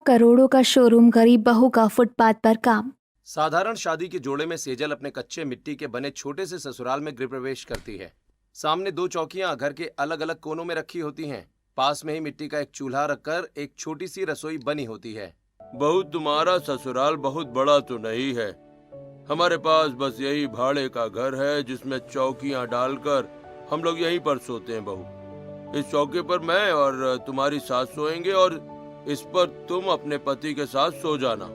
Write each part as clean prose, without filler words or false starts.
करोड़ों का शोरूम, गरीब बहू का फुटपाथ पर काम। साधारण शादी के जोड़े में सेजल अपने कच्चे मिट्टी के बने छोटे से ससुराल में गृह प्रवेश करती है। सामने दो चौकियां घर के अलग अलग कोनों में रखी होती हैं। पास में ही मिट्टी का एक चूल्हा रखकर एक छोटी सी रसोई बनी होती है। बहू, तुम्हारा ससुराल बहुत बड़ा तो नहीं है। हमारे पास बस यही भाड़े का घर है जिसमें चौकियां डालकर हम लोग यहीं पर सोते हैं। बहू, इस चौके पर मैं और तुम्हारी सास सोएंगे और इस पर तुम अपने पति के साथ सो जाना।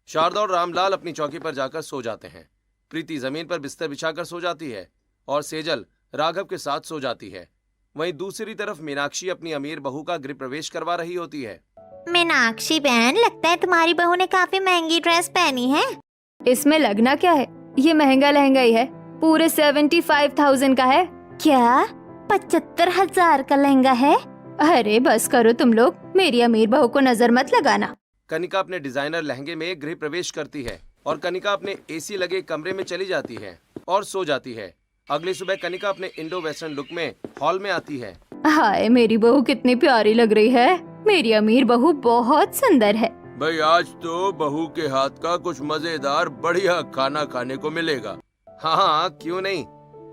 शारदा और रामलाल अपनी चौकी पर जाकर सो जाते हैं। प्रीति जमीन पर बिस्तर बिछाकर सो जाती है और सेजल राघव के साथ सो जाती है। वहीं दूसरी तरफ मीनाक्षी अपनी अमीर बहू का गृह प्रवेश करवा रही होती है। मीनाक्षी बहन, लगता है तुम्हारी बहू ने काफी महंगी ड्रेस पहनी है। इसमें लगना क्या है, ये महंगा लहंगा ही है, पूरे 75,000 का है। क्या 75,000 का लहंगा है? अरे बस करो तुम लोग, मेरी अमीर बहू को नजर मत लगाना। कनिका अपने डिजाइनर लहंगे में गृह प्रवेश करती है और कनिका अपने एसी लगे कमरे में चली जाती है और सो जाती है। अगली सुबह कनिका अपने इंडो वेस्टर्न लुक में हॉल में आती है। हाय, मेरी बहू कितनी प्यारी लग रही है। मेरी अमीर बहू बहुत सुंदर है। भाई, आज तो बहू के हाथ का कुछ मजेदार बढ़िया खाना खाने को मिलेगा। हाँ हाँ, क्यों नहीं।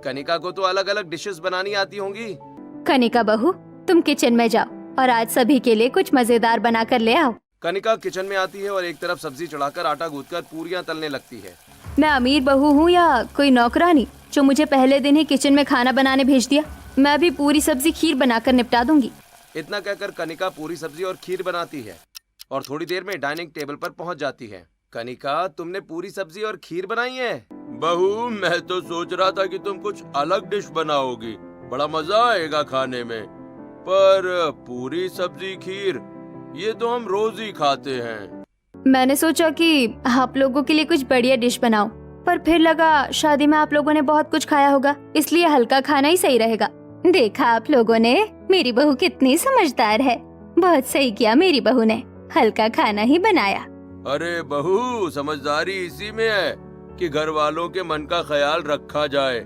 कनिका को तो अलग अलग डिशेस बनानी आती होंगी। कनिका बहू, तुम किचन में जाओ और आज सभी के लिए कुछ मजेदार बना कर ले आओ। कनिका किचन में आती है और एक तरफ सब्जी चढ़ाकर आटा गूंथकर पूरियां तलने लगती है। मैं अमीर बहू हूँ या कोई नौकरानी जो मुझे पहले दिन ही किचन में खाना बनाने भेज दिया? मैं भी पूरी सब्जी खीर बनाकर निपटा दूंगी। इतना कहकर कनिका पूरी सब्जी और खीर बनाती है और थोड़ी देर में डाइनिंग टेबल पर पहुंच जाती है। कनिका, तुमने पूरी सब्जी और खीर बनाई है? बहू, मैं तो सोच रहा था कि तुम कुछ अलग डिश बनाओगी, बड़ा मजा आएगा खाने में। पर पूरी सब्जी खीर ये तो हम रोज ही खाते हैं। मैंने सोचा कि आप लोगों के लिए कुछ बढ़िया डिश बनाऊं, पर फिर लगा शादी में आप लोगों ने बहुत कुछ खाया होगा, इसलिए हल्का खाना ही सही रहेगा। देखा आप लोगों ने, मेरी बहू कितनी समझदार है। बहुत सही किया, मेरी बहू ने हल्का खाना ही बनाया। अरे बहू, समझदारी इसी में है कि घर वालों के मन का ख्याल रखा जाए।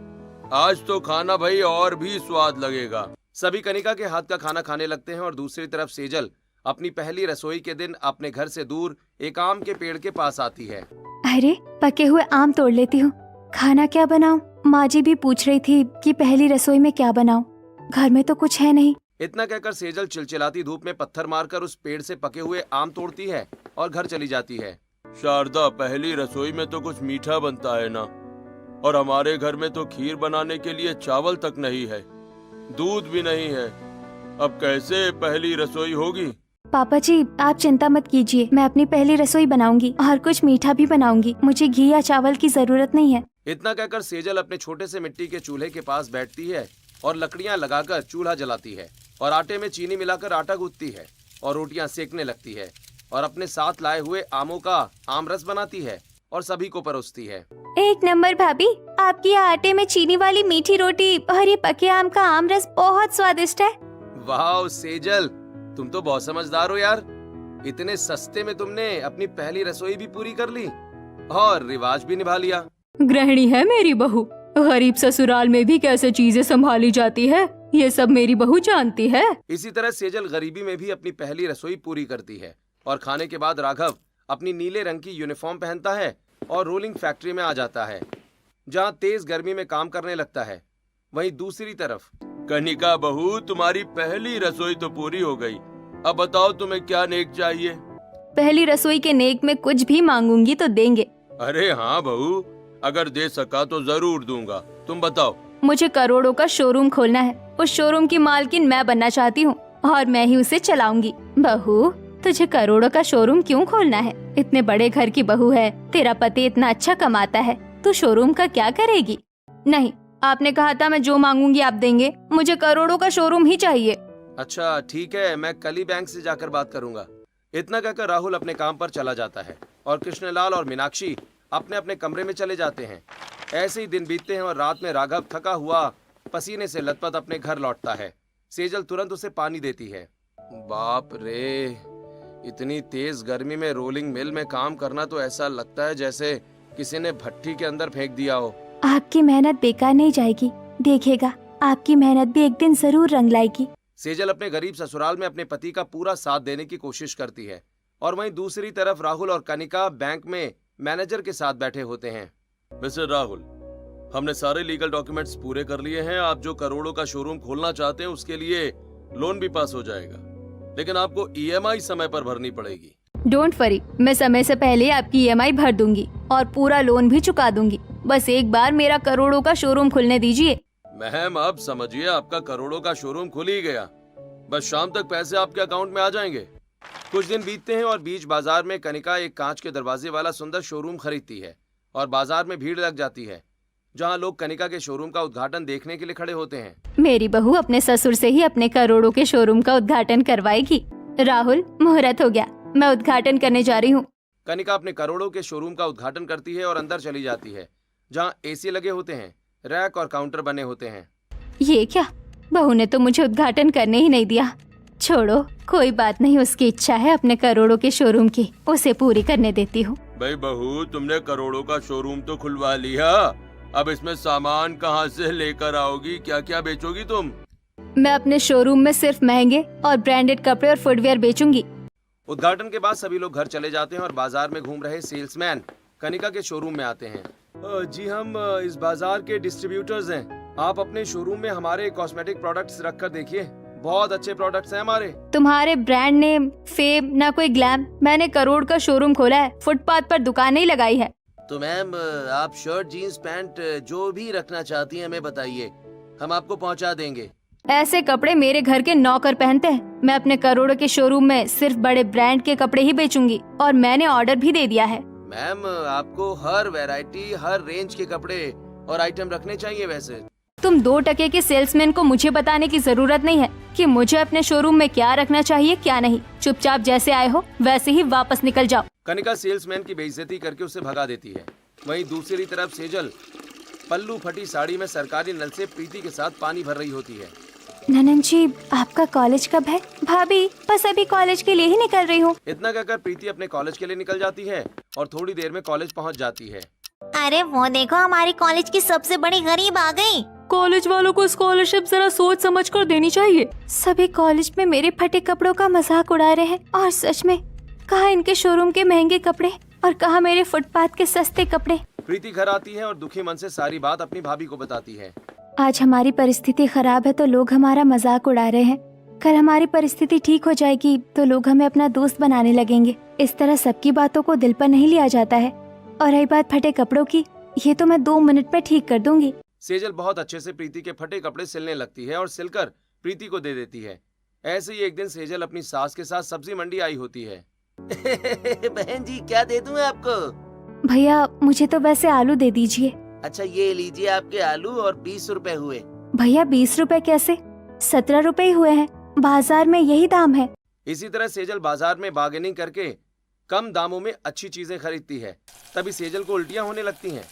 आज तो खाना भाई और भी स्वाद लगेगा। सभी कनिका के हाथ का खाना खाने लगते हैं और दूसरी तरफ सेजल अपनी पहली रसोई के दिन अपने घर से दूर एक आम के पेड़ के पास आती है। अरे, पके हुए आम तोड़ लेती हूँ, खाना क्या बनाऊं? माँ जी भी पूछ रही थी कि पहली रसोई में क्या बनाऊं, घर में तो कुछ है नहीं। इतना कहकर सेजल चिलचिलाती धूप में पत्थर मारकर उस पेड़ से पके हुए आम तोड़ती है और घर चली जाती है। शारदा, पहली रसोई में तो कुछ मीठा बनता है ना, और हमारे घर में तो खीर बनाने के लिए चावल तक नहीं है, दूध भी नहीं है। अब कैसे पहली रसोई होगी? पापा जी, आप चिंता मत कीजिए, मैं अपनी पहली रसोई बनाऊंगी और कुछ मीठा भी बनाऊंगी। मुझे घी या चावल की जरूरत नहीं है। इतना कहकर सेजल अपने छोटे से मिट्टी के चूल्हे के पास बैठती है और लकड़ियां लगाकर चूल्हा जलाती है और आटे में चीनी मिलाकर आटा गूंथती है और रोटियां सेकने लगती है और अपने साथ लाए हुए आमों का आमरस बनाती है और सभी को परोसती है। एक नंबर भाभी, आपकी आटे में चीनी वाली मीठी रोटी और ये पके आम का आमरस बहुत स्वादिष्ट है। वाह सेजल, तुम तो बहुत समझदार हो यार। इतने सस्ते में तुमने अपनी पहली रसोई भी पूरी कर ली और रिवाज भी निभा लिया। गृहिणी है मेरी बहू, गरीब ससुराल में भी कैसे चीजें संभाली जाती है, ये सब मेरी बहू जानती है। इसी तरह सेजल गरीबी में भी अपनी पहली रसोई पूरी करती है और खाने के बाद राघव अपनी नीले रंग की यूनिफॉर्म पहनता है और रोलिंग फैक्ट्री में आ जाता है, जहाँ तेज गर्मी में काम करने लगता है। वहीं दूसरी तरफ कनिका बहू, तुम्हारी पहली रसोई तो पूरी हो गई। अब बताओ तुम्हें क्या नेक चाहिए? पहली रसोई के नेक में कुछ भी मांगूंगी तो देंगे। अरे हाँ बहू, अगर दे सका तो जरूर दूंगा। तुम बताओ। मुझे करोड़ों का शोरूम खोलना है, उस शोरूम की मालकिन मैं बनना चाहती हूँ और मैं ही उसे चलाऊंगी। बहू, तुझे करोड़ों का शोरूम क्यों खोलना है? इतने बड़े घर की बहू है, तेरा पति इतना अच्छा कमाता है, तू शोरूम का क्या करेगी? नहीं, आपने कहा था मैं जो मांगूंगी आप देंगे, मुझे करोड़ों का शोरूम ही चाहिए। अच्छा ठीक है, मैं कल ही बैंक से जाकर बात करूंगा। इतना कहकर राहुल अपने काम पर चला जाता है और कृष्णलाल और मीनाक्षी अपने अपने कमरे में चले जाते हैं। ऐसे ही दिन बीतते हैं और रात में राघव थका हुआ पसीने से लथपथ अपने घर लौटता है। सेजल तुरंत उसे पानी देती है। बाप रे, इतनी तेज गर्मी में रोलिंग मिल में काम करना तो ऐसा लगता है जैसे किसी ने भट्टी के अंदर फेंक दिया हो। आपकी मेहनत बेकार नहीं जाएगी, देखिएगा आपकी मेहनत भी एक दिन जरूर रंग लाएगी। सेजल अपने गरीब ससुराल में अपने पति का पूरा साथ देने की कोशिश करती है और वहीं दूसरी तरफ राहुल और कनिका बैंक में मैनेजर के साथ बैठे होते हैं। मिस्टर राहुल, हमने सारे लीगल डॉक्यूमेंट्स पूरे कर लिए हैं। आप जो करोड़ों का शोरूम खोलना चाहते हैं उसके लिए लोन भी पास हो जाएगा, लेकिन आपको ईएमआई समय पर भरनी पड़ेगी। डोंट वरी, मैं समय से पहले आपकी ईएमआई भर दूंगी और पूरा लोन भी चुका दूंगी। बस एक बार मेरा करोड़ों का शोरूम खुलने दीजिए। मैम, आप समझिए, आपका करोड़ों का शोरूम खुल ही गया। बस शाम तक पैसे आपके अकाउंट में आ जाएंगे। कुछ दिन बीतते हैं और बीच बाजार में कनिका एक कांच के दरवाजे वाला सुंदर शोरूम खरीदती है और बाजार में भीड़ लग जाती है, जहां लोग कनिका के शोरूम का उद्घाटन देखने के लिए खड़े होते हैं। मेरी बहू अपने ससुर से ही अपने करोड़ों के शोरूम का उद्घाटन करवाएगी। राहुल, मुहूर्त हो गया, मैं उद्घाटन करने जा रही हूँ। कनिका अपने करोड़ों के शोरूम का उद्घाटन करती है और अंदर चली जाती है, जहां एसी लगे होते हैं, रैक और काउंटर बने होते हैं। ये क्या, बहू ने तो मुझे उद्घाटन करने ही नहीं दिया। छोड़ो, कोई बात नहीं, उसकी इच्छा है अपने करोड़ों के शोरूम की, उसे पूरी करने देती हूँ। भाई बहू, तुमने करोड़ों का शोरूम तो खुलवा लिया, अब इसमें सामान कहाँ से लेकर आओगी? क्या क्या बेचोगी तुम? मैं अपने शोरूम में सिर्फ महंगे और ब्रांडेड कपड़े और फुटवेयर बेचूंगी। उद्घाटन के बाद सभी लोग घर चले जाते हैं और बाजार में घूम रहे सेल्समैन कनिका के शोरूम में आते हैं। जी, हम इस बाजार के डिस्ट्रीब्यूटर्स हैं। आप अपने शोरूम में हमारे कॉस्मेटिक प्रोडक्ट्स रखकर देखिए, बहुत अच्छे प्रोडक्ट्स हैं हमारे। तुम्हारे ब्रांड नेम, फेम, ना कोई ग्लैम। मैंने करोड़ का शोरूम खोला है, फुटपाथ पर दुकानें ही लगाई है। तो मैम, आप शर्ट, जीन्स, पैंट जो भी रखना चाहती हैं हमें बताइए, हम आपको पहुंचा देंगे। ऐसे कपड़े मेरे घर के नौकर पहनते हैं। मैं अपने करोड़ों के शोरूम में सिर्फ बड़े ब्रांड के कपड़े ही बेचूंगी और मैंने ऑर्डर भी दे दिया है। मैम, आपको हर वैरायटी, हर रेंज के कपड़े और आइटम रखने चाहिए। वैसे तुम 2 टके के सेल्समैन को मुझे बताने की जरूरत नहीं है कि मुझे अपने शोरूम में क्या रखना चाहिए क्या नहीं। चुपचाप जैसे आए हो वैसे ही वापस निकल जाओ। कनिका सेल्समैन की बेइज्जती करके उसे भगा देती है। वहीं दूसरी तरफ सेजल पल्लू फटी साड़ी में सरकारी नल से प्रीति के साथ पानी भर रही होती है। ननन जी, आपका कॉलेज कब है? भाभी, बस अभी कॉलेज के लिए ही निकल रही हूँ। इतना कहकर प्रीति अपने कॉलेज के लिए निकल जाती है और थोड़ी देर में कॉलेज पहुंच जाती है। अरे वो देखो, हमारी कॉलेज की सबसे बड़ी गरीब आ गई। कॉलेज वालों को स्कॉलरशिप जरा सोच समझ कर देनी चाहिए। सभी कॉलेज में मेरे फटे कपड़ों का मजाक उड़ा रहे हैं और सच में कहाँ इनके शोरूम के महंगे कपड़े और कहाँ मेरे फुटपाथ के सस्ते कपड़े। प्रीति घर आती है और दुखी मन से सारी बात अपनी भाभी को बताती है। आज हमारी परिस्थिति खराब है तो लोग हमारा मजाक उड़ा रहे हैं। कल हमारी परिस्थिति ठीक हो जाएगी तो लोग हमें अपना दोस्त बनाने लगेंगे। इस तरह सबकी बातों को दिल पर नहीं लिया जाता है। और रही बात फटे कपड़ों की, ये तो मैं 2 मिनट में ठीक कर दूंगी। सेजल बहुत अच्छे से प्रीति के फटे कपड़े सिलने लगती है और सिलकर प्रीति को दे देती है। ऐसे ही एक दिन सेजल अपनी सास के साथ सब्जी मंडी आई होती है। बहन जी, क्या दे दूं आपको? भैया, मुझे तो वैसे आलू दे दीजिए। अच्छा, ये लीजिए आपके आलू और 20 रुपए हुए। भैया, 20 रुपए कैसे? 17 रुपए ही हुए हैं, बाजार में यही दाम है। इसी तरह सेजल बाजार में बार्गेनिंग करके कम दामों में अच्छी चीजें खरीदती है। तभी सेजल को उल्टियां होने लगती हैं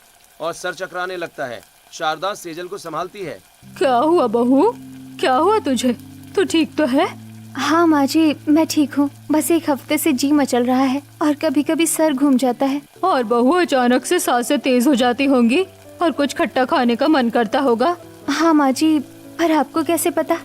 और सर चकराने लगता है। शारदा सेजल को संभालती है। क्या हुआ बहू, क्या हुआ तुझे? तू ठीक तो है? हाँ माँ जी, मैं ठीक हूँ। बस एक हफ्ते से जी मचल रहा है और कभी कभी सर घूम जाता है। और बहू, अचानक से सांसें तेज हो जाती होंगी और कुछ खट्टा खाने का मन करता होगा। हाँ माँ जी, पर आपको कैसे पता?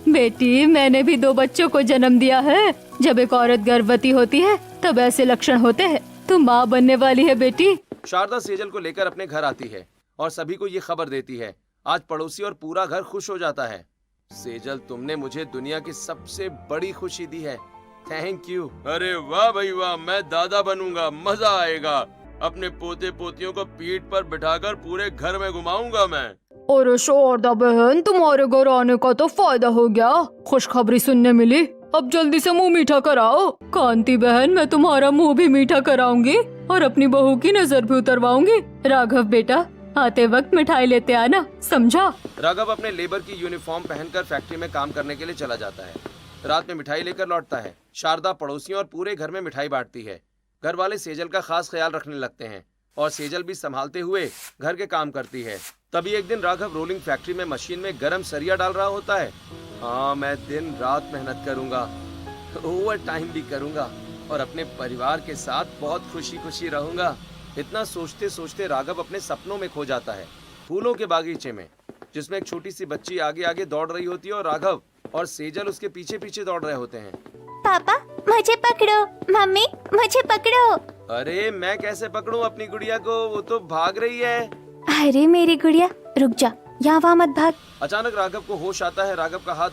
बेटी, मैंने भी 2 बच्चों को जन्म दिया है। जब एक औरत गर्भवती होती है तब ऐसे लक्षण होते हैं। तू माँ बनने वाली है बेटी। शारदा सेजल को लेकर अपने घर आती है और सभी को ये खबर देती है। आज पड़ोसी और पूरा घर खुश हो जाता है। सेजल, तुमने मुझे दुनिया की सबसे बड़ी खुशी दी है। Thank you. अरे वाह भाई वाह, मैं दादा बनूंगा, मजा आएगा। अपने पोते पोतियों को पीठ पर बिठाकर पूरे घर में घुमाऊंगा मैं। अरे शारदा बहन, तुम्हारे घर आने का तो फायदा हो गया। खुशखबरी सुनने मिली। अब जल्दी से मुंह मीठा कराओ। कांति बहन, मैं तुम्हारा मुंह भी मीठा कराऊंगी और अपनी बहू की नजर भी उतरवाऊंगी। राघव बेटा, आते वक्त मिठाई लेते आना, समझा? राघव अपने लेबर की यूनिफॉर्म पहनकर फैक्ट्री में काम करने के लिए चला जाता है। रात में मिठाई लेकर लौटता है। शारदा पड़ोसियों और पूरे घर में मिठाई बांटती है। घर वाले सेजल का खास ख्याल रखने लगते हैं और सेजल भी संभालते हुए घर के काम करती है। तभी एक दिन राघव रोलिंग फैक्ट्री में मशीन में गरम सरिया डाल रहा होता है। हाँ, मैं दिन रात मेहनत करूंगा, ओवर टाइम भी करूंगा और अपने परिवार के साथ बहुत खुशी खुशी रहूंगा। इतना सोचते सोचते राघव अपने सपनों में खो जाता है, फूलों के बागीचे में, जिसमें एक छोटी सी बच्ची आगे आगे दौड़ रही होती है और राघव और सेजल उसके पीछे पीछे दौड़ रहे होते हैं। पापा मुझे पकड़ो, मम्मी मुझे पकड़ो। अरे मैं कैसे पकड़ूं अपनी गुड़िया को, वो तो भाग रही है। अरे मेरी गुड़िया रुक जा, यहाँ वहाँ मत भाग। अचानक राघव को होश आता है। राघव का हाथ